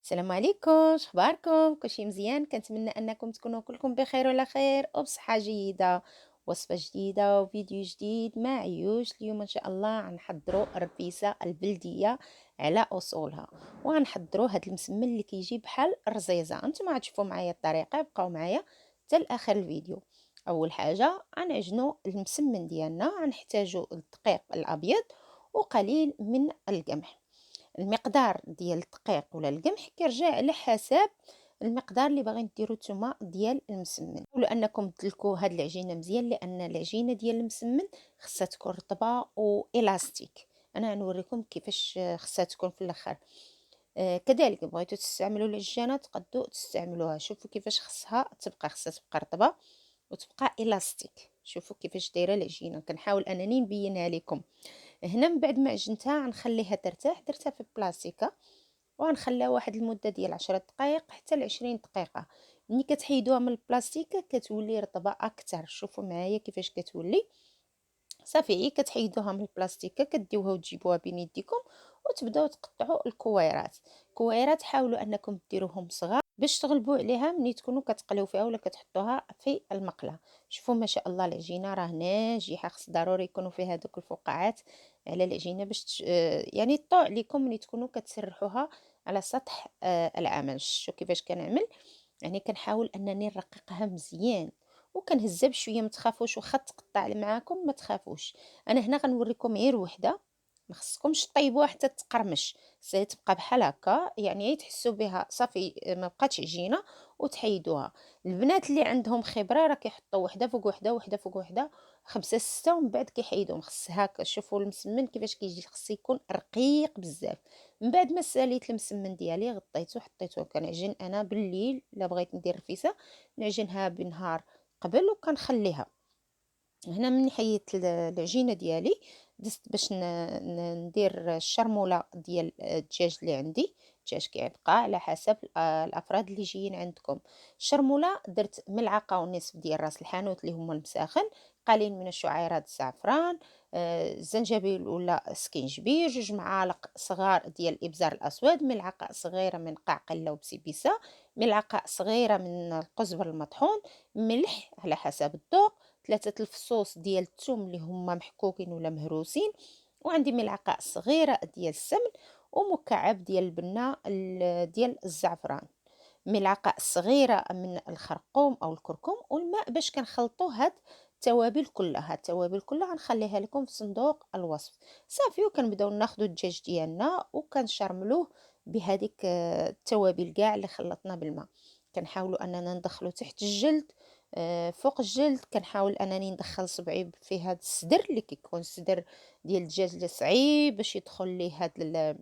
السلام عليكم، شخباركم؟ كلشي مزيان؟ كنتمنى انكم تكونوا كلكم بخير وعلى خير وبصحه جيده. وصفه جديده وفيديو جديد ما عيوش. اليوم ان شاء الله غنحضروا الرفيسه البلديه على اصولها، وغنحضروا هذا المسمن اللي كيجي بحال الرزيزه. انتم غتشوفوا معايا الطريقه، بقاو معايا حتى لاخر الفيديو. اول حاجه غنعجنوا المسمن ديالنا، غنحتاجوا الدقيق الابيض وقليل من القمح. المقدار ديال الدقيق ولا القمح كيرجع على حسب المقدار اللي باغي ديرو نتوما ديال المسمن. حاولوا انكم تدلكوا هاد العجينه مزيان، لان العجينه ديال المسمن خصها تكون رطبه والاستيك. انا غنوريكم كيفاش خصها تكون في الاخر. كذلك بغيتو تستعملوا العجانه تقدروا تستعملوها. شوفوا كيفاش خصها تبقى رطبه وتبقى الاستيك. شوفوا كيفاش دايره العجينه، كنحاول انني نبينها لكم. هنا من بعد ما عجنتها غنخليها ترتاح، درتها في بلاصيكه وغنخليها واحد المده ديال 10 دقائق حتى ل 20 دقيقه. ملي كتحيدوها من البلاستيكه كتولي رطبه اكثر. شوفوا معايا كيفاش كتولي. صافي عي كتحيدوها من البلاستيكه كديوها وتجيبوها بين يديكم وتبداو تقطعوا الكويرات. كويرات حاولوا انكم ديروهم صغار باش تغلبوا عليها ملي تكونوا كتقليو فيها ولا كتحطوها في المقله. شوفوا ما شاء الله العجينه راه ناجحه. خص ضروري يكونوا فيها دوك الفقاعات على العجينه باش يعني طوع عليكم ملي تكونوا كتسرحوها على سطح العمل. شوفوا كيفاش كنعمل. يعني كنحاول انني نرققها مزيان وكنهزها بشويه. ما تخافوش واخا تقطع معاكم، ما تخافوش. انا هنا غنوريكم غير وحده، ما خصكمش طيبوها حتى تقرمش. تبقى بحال هكا، يعني تحسوا بها صافي ما بقاتش عجينه وتحيدوها. البنات اللي عندهم خبره راه كيحطوا وحده فوق وحده وحده فوق وحده، خمسه سته، ومن بعد كيحيدوهم. خص هكا. شوفوا المسمن كيفاش كيجي، خص يكون رقيق بزاف. من بعد ما ساليت المسمن ديالي غطيته حطيته. كنعجن انا بالليل الا بغيت ندير رفيسه، نعجنها بنهار قبل وكنخليها. هنا من حيت العجينه ديالي دزت باش ندير الشرموله ديال الدجاج اللي عندي. الدجاج كيبقى على حسب الافراد اللي جايين عندكم. الشرموله درت ملعقه ونصف ديال راس الحانوت اللي هما المساخن، قليل من الشعيرات الزعفران، الزنجبيل ولا سكينجبير، 2 معالق صغار ديال الابزار الاسود، ملعقه صغيره من قعقله وبسيبيسه، ملعقه صغيره من القزبر المطحون، ملح على حسب الذوق، 3 الفصوص ديال الثوم اللي هما محكوكين ولا مهروسين، وعندي ملعقه صغيره ديال السمن، ومكعب ديال البنه ديال الزعفران، ملعقه صغيره من الخرقوم او الكركم، والماء باش كنخلطوا هاد التوابل كلها غنخليها لكم في صندوق الوصف. صافي وكنبداو ناخذوا الدجاج ديالنا وكنشرملوه بهذيك التوابل كاع اللي خلطنا بالماء. كنحاولوا اننا ندخلو تحت الجلد. فوق الجلد كنحاول انني ندخل صبعي في هذا الصدر اللي كيكون الصدر ديال الدجاج اللي صعيب باش يدخل ليه هاد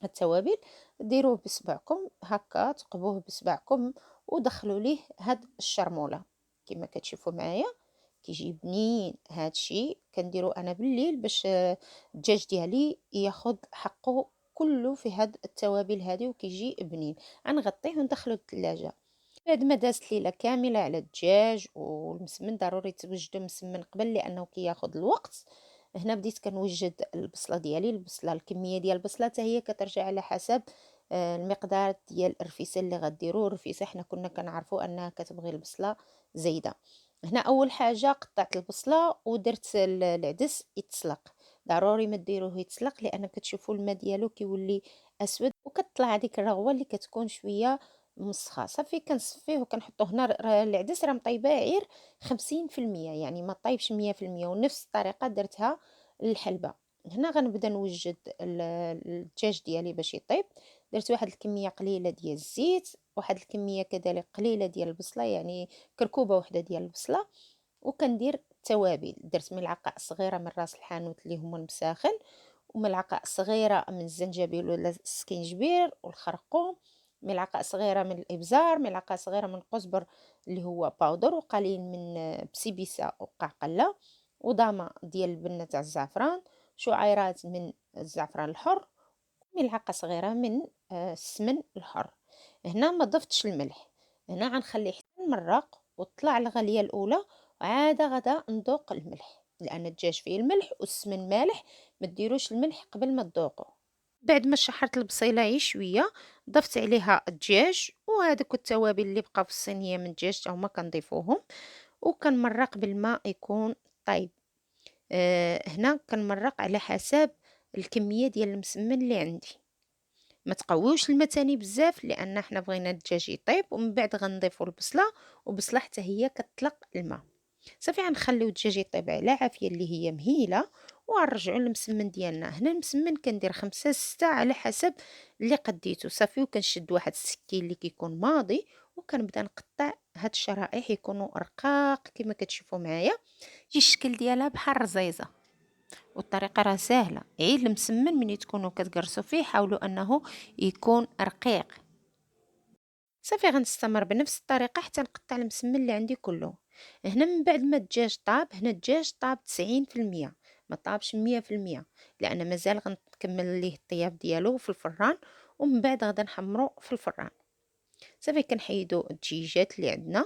التوابل. ديروه بصبعكم هكا، تقبوه بصبعكم ودخلوا ليه هاد الشرموله كما كتشوفوا معايا. كيجي بنين. هادشي كنديرو انا بالليل باش الدجاج ديالي ياخد حقه كله في هاد التوابل هذه وكيجي بنين. غنغطيه وندخلو الثلاجه. بعد ما دازت ليلة كاملة على الدجاج والمسمن، ضروري توجدو مسمن قبل لأنه كياخد الوقت. هنا بديت كنوجد البصلة ديالي. البصلة الكمية ديال البصلة حتى هي كترجع على حسب المقدار ديال الرفيسة اللي غديروا. الرفيسة حنا كنا كنعرفوا انها كتبغي البصلة زايدة. هنا اول حاجة قطعت البصلة ودرت العدس يتسلق. ضروري ما ديروه يتسلق لان كتشوفوا الماء ديالو كيولي اسود وكتطلع هذيك الرغوة اللي كتكون شوية مسخة. صافي كنصفيه وكنحطو هنا. العدس راه مطيباه غير 50%، يعني ما طايبش 100%. ونفس الطريقة درتها للحلبة. هنا غنبدا نوجد الدجاج ديالي باش يطيب. درت واحد الكمية قليلة ديال الزيت، واحد الكمية كذلك قليلة ديال البصلة، يعني كركوبة وحدة ديال البصلة. وكندير التوابل. درت ملعقة صغيرة من راس الحانوت اللي هما المساخن، وملعقة صغيرة من الزنجبيل ولا السكينجبير والخرقوم، ملعقة صغيرة من الإبزار، ملعقة صغيرة من القزبر اللي هو باودر، وقليل من بسيبيسة وقعقلة، وضامة ديال البنة تاع الزعفران، شعيرات من الزعفران الحر، ملعقة صغيرة من السمن الحر. هنا ما ضفتش الملح. هنا غنخليه حتى نمرق وطلع الغلية الأولى، وعاد غدا نذوق الملح لأن الدجاج فيه الملح والسمن مالح. ما ديروش الملح قبل ما تذوقوا. بعد ما شحرت البصيله شويه، ضفت عليها الدجاج وهذوك التوابل اللي بقاو في الصينيه من الدجاج تا هما كنضيفوهم، وكنمرق بالماء يكون طايب. هنا كنمرق على حسب الكميه ديال المسمن اللي عندي. ما تقويوش الماء تاني بزاف لان حنا بغينا الدجاج يطيب، ومن بعد غنضيفوا البصله، وبصله حتى هي كتطلق الماء. صافي غنخليو الدجاج يطيب على عافيه اللي هي مهيله، وغنرجعوا للمسمن ديالنا. هنا المسمن كندير 5 6 على حسب اللي قديتو. صافي وكنشد واحد السكين اللي كيكون ماضي، وكنبدا نقطع هاد الشرائح يكونوا رقاق كما كتشوفوا معايا، يجي الشكل ديالها بحال الرزيزه. والطريقه راه سهله، غير المسمن ملي تكونوا كتجرسوا فيه حاولوا انه يكون رقيق. صافي غنستمر بنفس الطريقه حتى نقطع المسمن اللي عندي كله. هنا من بعد ما الدجاج طاب، هنا الدجاج طاب 90%، ما طابش 100%، لان مازال غنكمل ليه الطياب ديالو في الفران، ومن بعد غادا نحمرو في الفران. صافي كنحيدو الدجيجات اللي عندنا،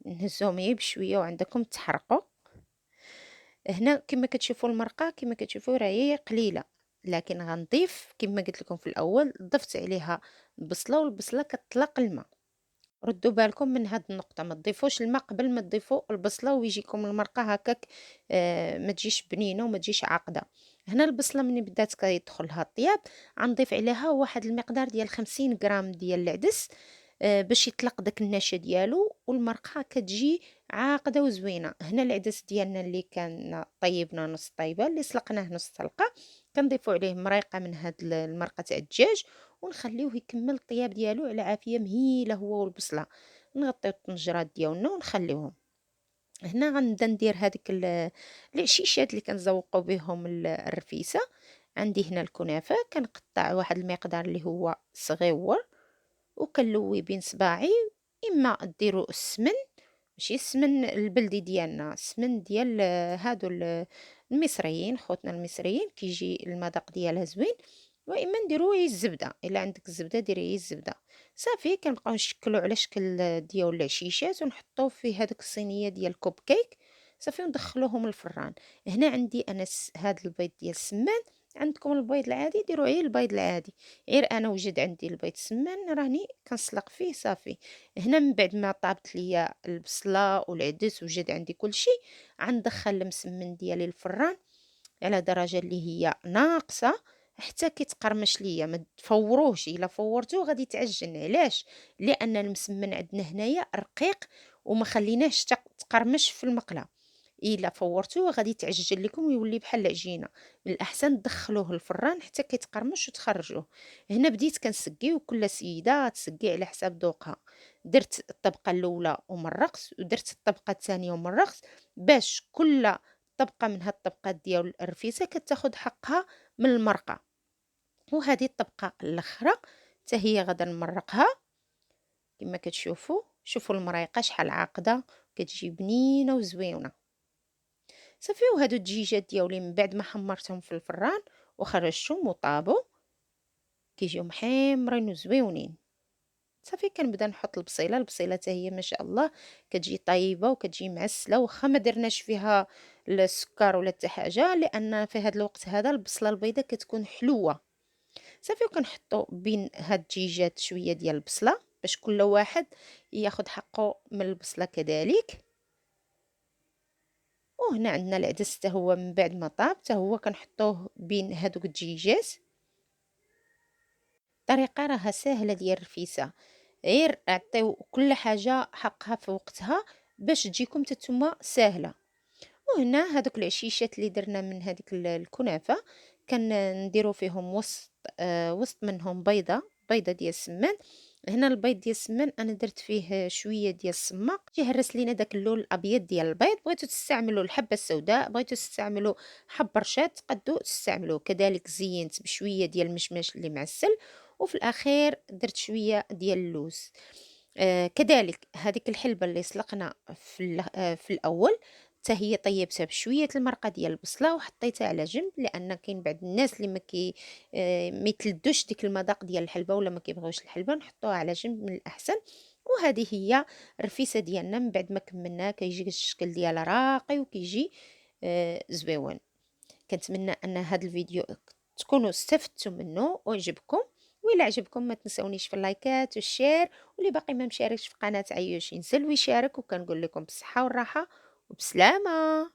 نهزوهم غير بشويه وعندكم تحرقوا. هنا كما كتشوفوا المرقه كما كتشوفوا راه هي قليله، لكن غنضيف كما قلت لكم في الاول، ضفت عليها البصله والبصله كتطلق الماء. ردوا بالكم من هاد النقطه، ما تضيفوش الماء قبل ما تضيفوا البصله ويجيكم المرقه هكاك ما تجيش بنينه وما تجيش عاقده. هنا البصله ملي بدات كيدخلها الطياب غنضيف عليها واحد المقدار ديال 50 غرام ديال العدس، باش يطلق داك النشا ديالو، والمرقه كتجي عاقده وزوينه. هنا العدس ديالنا اللي كان طيبنا نص طيبه، اللي سلقناه نص سلقه، كنضيفوا عليه مريقه من هاد المرقه تاع الدجاج، ونخليوه يكمل الطياب ديالو على عافيه مهيله هو والبصله. نغطيو الطنجرات ديالنا ونخليوهم. هنا غنبدا ندير هذيك العشيشات اللي كنزوقوا بهم الرفيسه. عندي هنا الكنافه، كنقطع واحد المقدار اللي هو صغيور، وكنلوي بين صباعي. اما ديروا السمن، ماشي السمن البلدي ديالنا، السمن ديال هادو المصريين، خوتنا المصريين كيجي المذاق ديالها زوين. واما نديروا هي الزبده، الا عندك الزبده ديري هي الزبده. صافي كنبقاو نشكلوا على شكل ديال العشيشات ونحطوه في هذيك الصينيه ديال الكوب كيك. صافي وندخلوهم الفران. هنا عندي انا هذا البيض ديال السمان، عندكم البيض العادي ديروا غير البيض العادي، غير انا وجد عندي البيض السمان راني كنسلق فيه. صافي هنا من بعد ما طابت ليا البصله والعدس وجد عندي كل شيء، غندخل المسمن ديالي الفران على درجه اللي هي ناقصه حتى كيتقرمش ليا. ما تفوروش، الا فورتوه غادي تعجن. علاش؟ لان المسمن عندنا هنايا رقيق وما خليناهش تقرمش في المقله. الا فورتوه غادي تعجن لكم ويولي بحال العجينه. من الاحسن تدخلوه الفران حتى كيتقرمش وتخرجوه. هنا بديت كنسقي، وكل سيده تسقي على حساب ذوقها. درت الطبقه الاولى ومرقت، ودرت الطبقه الثانيه ومرقت، باش كل طبقه من هاد الطبقات ديال الرفيسه كتاخد حقها من المرقه. وهذه الطبقه الاخرى حتى هي غادا نمرقها. كما كتشوفوا، شوفوا المريقه شحال عاقده، كتجي بنينه وزوينه. صافي وهادو الدجيجات ديالي من بعد ما حمرتهم في الفران وخرجتهم وطابوا، كيجيو محمرين وزويونين. صافي كنبدا نحط البصيله. البصيله حتى هي ما شاء الله كتجي طيبه وكتجي معسله، واخا ما درناش فيها السكر ولا حتى حاجه، لان في هذا الوقت هذا البصله البيضاء كتكون حلوه. صافي وكنحطوا بين هاد الدجيجات شويه ديال البصله باش كل واحد ياخذ حقه من البصله كذلك. وهنا عندنا العدس حتى هو من بعد ما طاب حتى هو كنحطوه بين هادوك الدجيجات. الطريقه راها سهله ديال الرفيسه، غير اعطيو كل حاجه حقها في وقتها باش تجيكم تتوما سهله. وهنا هذوك العشيشات اللي درنا من هذيك الكنافه كنديروا فيهم وسط منهم بيضه ديال السمان. هنا البيض ديال السمان انا درت فيه شويه ديال السماق تيهرس لينا داك اللون الابيض ديال البيض. بغيتو تستعملوا الحبه السوداء، بغيتو تستعملوا حب رشاد تقدو تستعملوه كذلك. زينت بشويه ديال المشماش اللي معسل، وفي الاخير درت شويه ديال اللوز. كذلك هذيك الحلبة اللي سلقنا في الأول حتى هي طيبتها بشوية المرقة ديال البصلة وحطيتها على جنب، لأن كاين بعض الناس اللي ما يتلدوش ديك المذاق ديال الحلبة ولا ما كيبغيوش الحلبة، نحطوها على جنب من الأحسن. وهذه هي الرفيسة ديالنا. من بعد ما كملناها كيجي الشكل ديالها راقي وكيجي زويون. كنتمنى ان هذا الفيديو تكونوا استفدتوا منه وعجبكم، وإلا عجبكم ما تنسونيش في اللايكات والشير، واللي باقي ما مشاركش في قناة عيوش ينزل ويشارك، وكنقول لكم بالصحة والراحة وبسلامة.